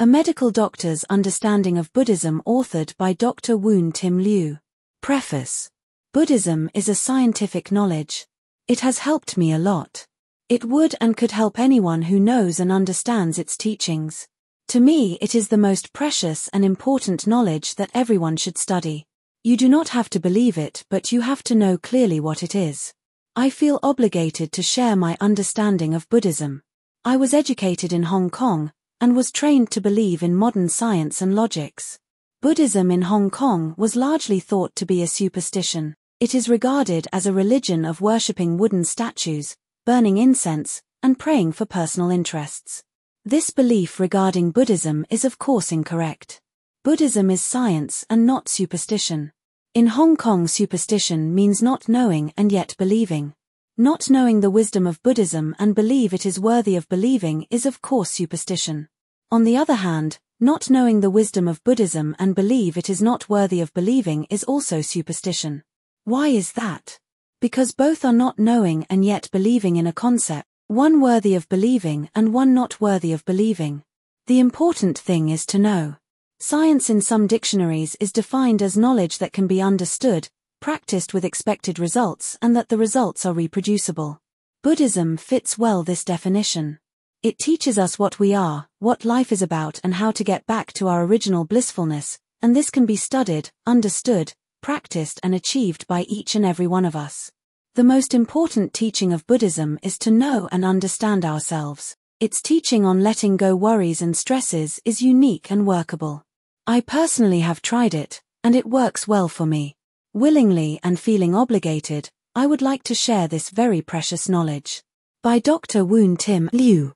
A Medical Doctor's Understanding of Buddhism, authored by Dr. Woon LIU. Preface. Buddhism is a scientific knowledge. It has helped me a lot. It would and could help anyone who knows and understands its teachings. To me, it is the most precious and important knowledge that everyone should study. You do not have to believe it, but you have to know clearly what it is. I feel obligated to share my understanding of Buddhism. I was educated in Hong Kong, and was trained to believe in modern science and logics. Buddhism in Hong Kong was largely thought to be a superstition. It is regarded as a religion of worshipping wooden statues, burning incense, and praying for personal interests. This belief regarding Buddhism is of course incorrect. Buddhism is science and not superstition. In Hong Kong, superstition means not knowing and yet believing. Not knowing the wisdom of Buddhism and believe it is worthy of believing is of course superstition. On the other hand, not knowing the wisdom of Buddhism and believe it is not worthy of believing is also superstition. Why is that? Because both are not knowing and yet believing in a concept, one worthy of believing and one not worthy of believing. The important thing is to know. Science in some dictionaries is defined as knowledge that can be understood, practiced with expected results, and that the results are reproducible. Buddhism fits well this definition. It teaches us what we are, what life is about, and how to get back to our original blissfulness, and this can be studied, understood, practiced and achieved by each and every one of us. The most important teaching of Buddhism is to know and understand ourselves. Its teaching on letting go worries and stresses is unique and workable. I personally have tried it, and it works well for me. Willingly and feeling obligated, I would like to share this very precious knowledge. By Dr. Woon LIU.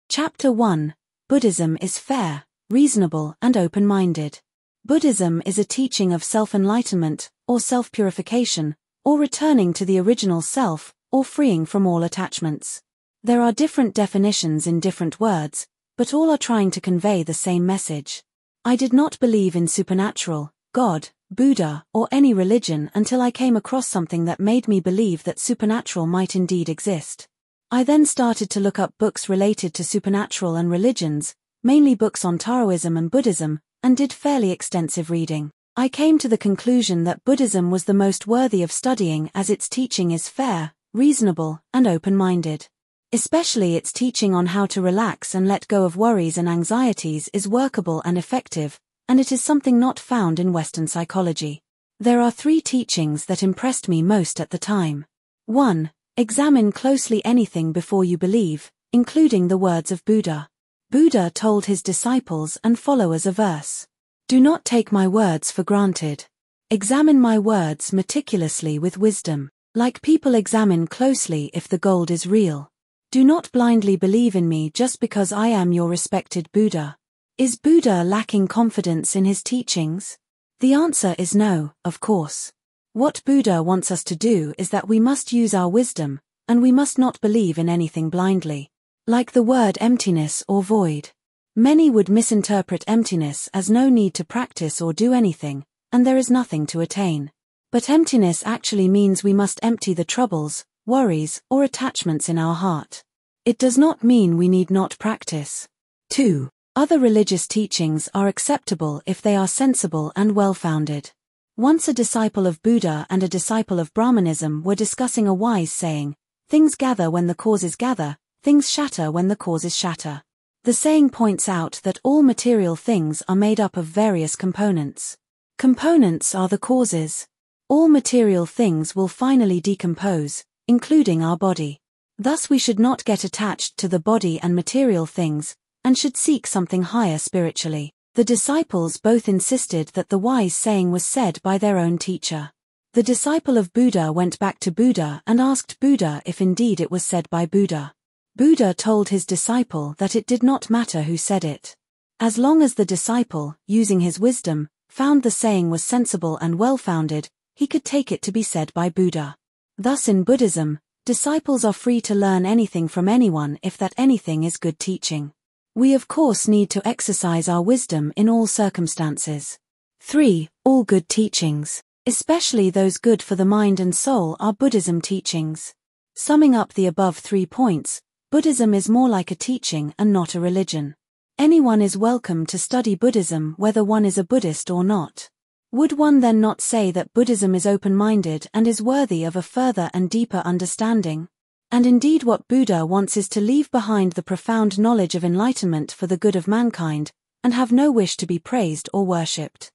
Chapter 1. Buddhism is fair, reasonable and open-minded. Buddhism is a teaching of self-enlightenment, or self-purification, or returning to the original self, or freeing from all attachments. There are different definitions in different words, but all are trying to convey the same message. I did not believe in supernatural, God, Buddha, or any religion until I came across something that made me believe that supernatural might indeed exist. I then started to look up books related to supernatural and religions, mainly books on Taoism and Buddhism, and did fairly extensive reading. I came to the conclusion that Buddhism was the most worthy of studying as its teaching is fair, reasonable, and open-minded. Especially its teaching on how to relax and let go of worries and anxieties is workable and effective, and it is something not found in Western psychology. There are 3 teachings that impressed me most at the time. 1. Examine closely anything before you believe, including the words of Buddha. Buddha told his disciples and followers a verse. Do not take my words for granted. Examine my words meticulously with wisdom, like people examine closely if the gold is real. Do not blindly believe in me just because I am your respected Buddha. Is Buddha lacking confidence in his teachings? The answer is no, of course. What Buddha wants us to do is that we must use our wisdom, and we must not believe in anything blindly. Like the word emptiness or void. Many would misinterpret emptiness as no need to practice or do anything, and there is nothing to attain. But emptiness actually means we must empty the troubles, worries, or attachments in our heart. It does not mean we need not practice. 2. Other religious teachings are acceptable if they are sensible and well-founded. Once a disciple of Buddha and a disciple of Brahmanism were discussing a wise saying, things gather when the causes gather, things shatter when the causes shatter. The saying points out that all material things are made up of various components. Components are the causes. All material things will finally decompose, including our body. Thus we should not get attached to the body and material things, and should seek something higher spiritually. The disciples both insisted that the wise saying was said by their own teacher. The disciple of Buddha went back to Buddha and asked Buddha if indeed it was said by Buddha. Buddha told his disciple that it did not matter who said it. As long as the disciple, using his wisdom, found the saying was sensible and well-founded, he could take it to be said by Buddha. Thus in Buddhism, disciples are free to learn anything from anyone if that anything is good teaching. We of course need to exercise our wisdom in all circumstances. 3. All good teachings, especially those good for the mind and soul, are Buddhism teachings. Summing up the above 3 points, Buddhism is more like a teaching and not a religion. Anyone is welcome to study Buddhism whether one is a Buddhist or not. Would one then not say that Buddhism is open-minded and is worthy of a further and deeper understanding? And indeed what Buddha wants is to leave behind the profound knowledge of enlightenment for the good of mankind, and have no wish to be praised or worshipped.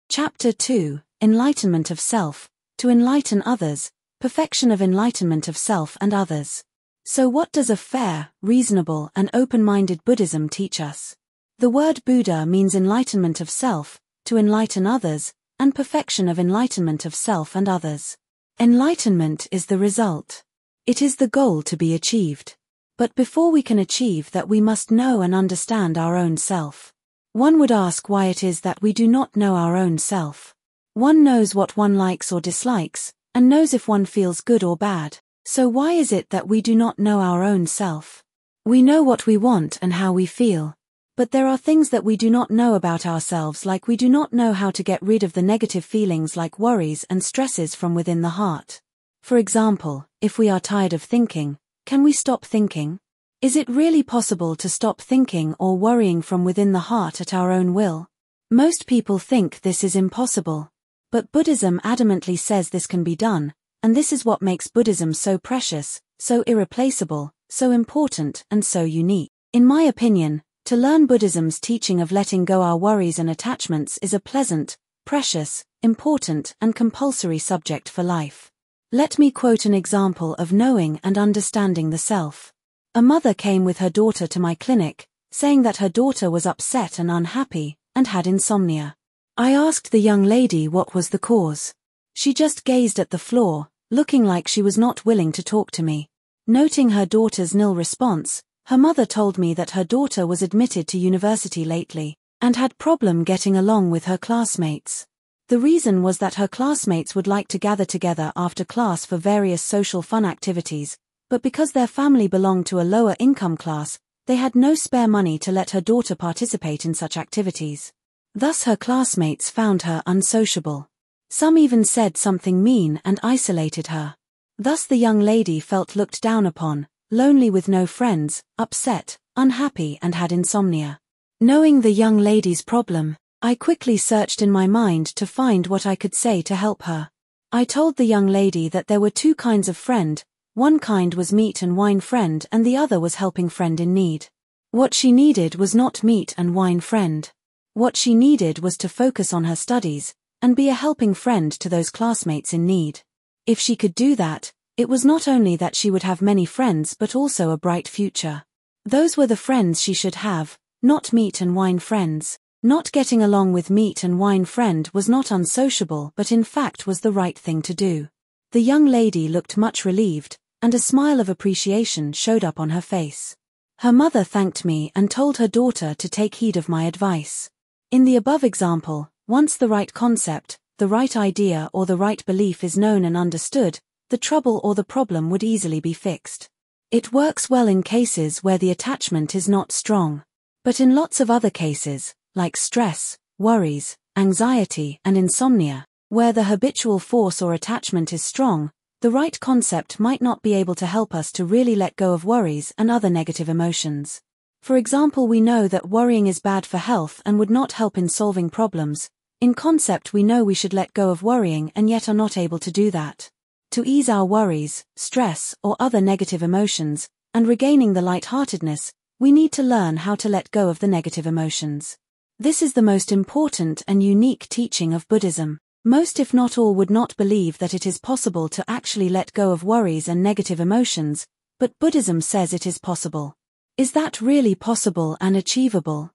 Chapter 2, Enlightenment of Self, to enlighten others, perfection of enlightenment of self and others. So what does a fair, reasonable and open-minded Buddhism teach us? The word Buddha means enlightenment of self, to enlighten others, and perfection of enlightenment of self and others. Enlightenment is the result. It is the goal to be achieved. But before we can achieve that we must know and understand our own self. One would ask why it is that we do not know our own self. One knows what one likes or dislikes, and knows if one feels good or bad. So why is it that we do not know our own self? We know what we want and how we feel. But there are things that we do not know about ourselves, like we do not know how to get rid of the negative feelings like worries and stresses from within the heart. For example, if we are tired of thinking, can we stop thinking? Is it really possible to stop thinking or worrying from within the heart at our own will? Most people think this is impossible. But Buddhism adamantly says this can be done, and this is what makes Buddhism so precious, so irreplaceable, so important and so unique. In my opinion, to learn Buddhism's teaching of letting go our worries and attachments is a pleasant, precious, important and compulsory subject for life. Let me quote an example of knowing and understanding the self. A mother came with her daughter to my clinic, saying that her daughter was upset and unhappy, and had insomnia. I asked the young lady what was the cause. She just gazed at the floor, looking like she was not willing to talk to me. Noting her daughter's nil response, her mother told me that her daughter was admitted to university lately, and had problem getting along with her classmates. The reason was that her classmates would like to gather together after class for various social fun activities, but because their family belonged to a lower income class, they had no spare money to let her daughter participate in such activities. Thus her classmates found her unsociable. Some even said something mean and isolated her. Thus the young lady felt looked down upon, lonely with no friends, upset, unhappy and had insomnia. Knowing the young lady's problem, I quickly searched in my mind to find what I could say to help her. I told the young lady that there were two kinds of friend, one kind was meat and wine friend and the other was helping friend in need. What she needed was not meat and wine friend. What she needed was to focus on her studies, and be a helping friend to those classmates in need. If she could do that, it was not only that she would have many friends but also a bright future. Those were the friends she should have, not meat and wine friends. Not getting along with meat and wine friend was not unsociable but in fact was the right thing to do. The young lady looked much relieved, and a smile of appreciation showed up on her face. Her mother thanked me and told her daughter to take heed of my advice. In the above example, once the right concept, the right idea or the right belief is known and understood, the trouble or the problem would easily be fixed. It works well in cases where the attachment is not strong. But in lots of other cases, like stress, worries, anxiety and insomnia, where the habitual force or attachment is strong, the right concept might not be able to help us to really let go of worries and other negative emotions. For example, we know that worrying is bad for health and would not help in solving problems. In concept we know we should let go of worrying and yet are not able to do that. To ease our worries, stress or other negative emotions, and regaining the lightheartedness, we need to learn how to let go of the negative emotions. This is the most important and unique teaching of Buddhism. Most if not all would not believe that it is possible to actually let go of worries and negative emotions, but Buddhism says it is possible. Is that really possible and achievable?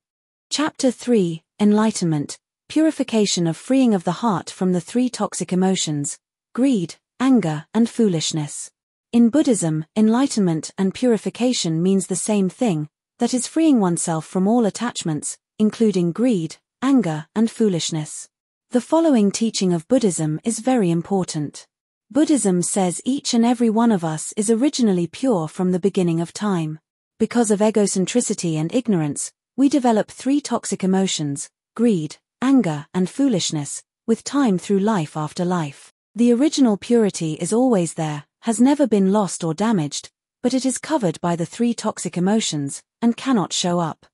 Chapter 3, Enlightenment, Purification of Freeing of the Heart from the Three Toxic Emotions, Greed, Anger and Foolishness. In Buddhism, enlightenment and purification means the same thing, that is freeing oneself from all attachments, including greed, anger and foolishness. The following teaching of Buddhism is very important. Buddhism says each and every one of us is originally pure from the beginning of time. Because of egocentricity and ignorance, we develop three toxic emotions, greed, anger and foolishness, with time through life after life. The original purity is always there, has never been lost or damaged, but it is covered by the three toxic emotions, and cannot show up.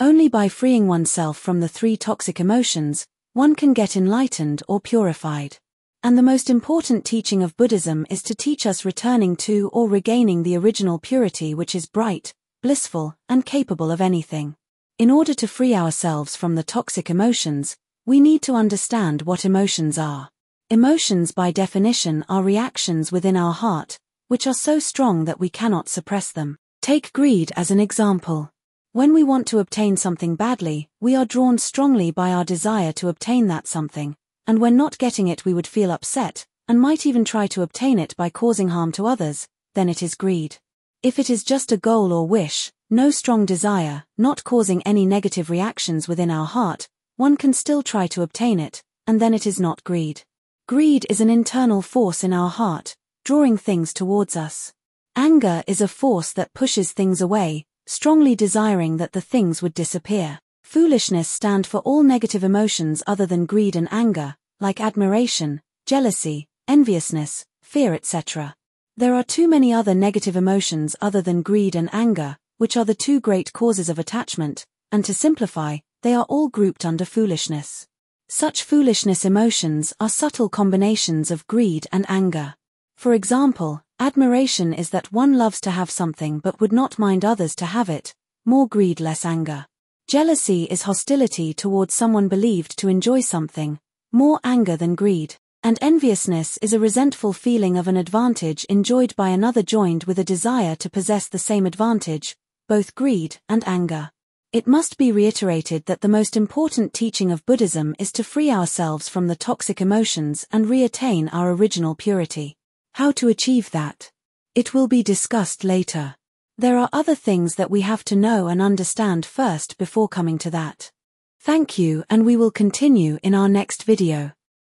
Only by freeing oneself from the 3 toxic emotions, one can get enlightened or purified. And the most important teaching of Buddhism is to teach us returning to or regaining the original purity, which is bright, blissful, and capable of anything. In order to free ourselves from the toxic emotions, we need to understand what emotions are. Emotions by definition are reactions within our heart, which are so strong that we cannot suppress them. Take greed as an example. When we want to obtain something badly, we are drawn strongly by our desire to obtain that something, and when not getting it we would feel upset, and might even try to obtain it by causing harm to others, then it is greed. If it is just a goal or wish, no strong desire, not causing any negative reactions within our heart, one can still try to obtain it, and then it is not greed. Greed is an internal force in our heart, drawing things towards us. Anger is a force that pushes things away, strongly desiring that the things would disappear. Foolishness stand for all negative emotions other than greed and anger, like admiration, jealousy, enviousness, fear, etc. There are too many other negative emotions other than greed and anger, which are the 2 great causes of attachment, and to simplify, they are all grouped under foolishness. Such foolishness emotions are subtle combinations of greed and anger. For example, admiration is that one loves to have something but would not mind others to have it, more greed, less anger. Jealousy is hostility towards someone believed to enjoy something, more anger than greed. And enviousness is a resentful feeling of an advantage enjoyed by another joined with a desire to possess the same advantage, both greed and anger. It must be reiterated that the most important teaching of Buddhism is to free ourselves from the toxic emotions and reattain our original purity. How to achieve that? It will be discussed later. There are other things that we have to know and understand first before coming to that. Thank you, and we will continue in our next video.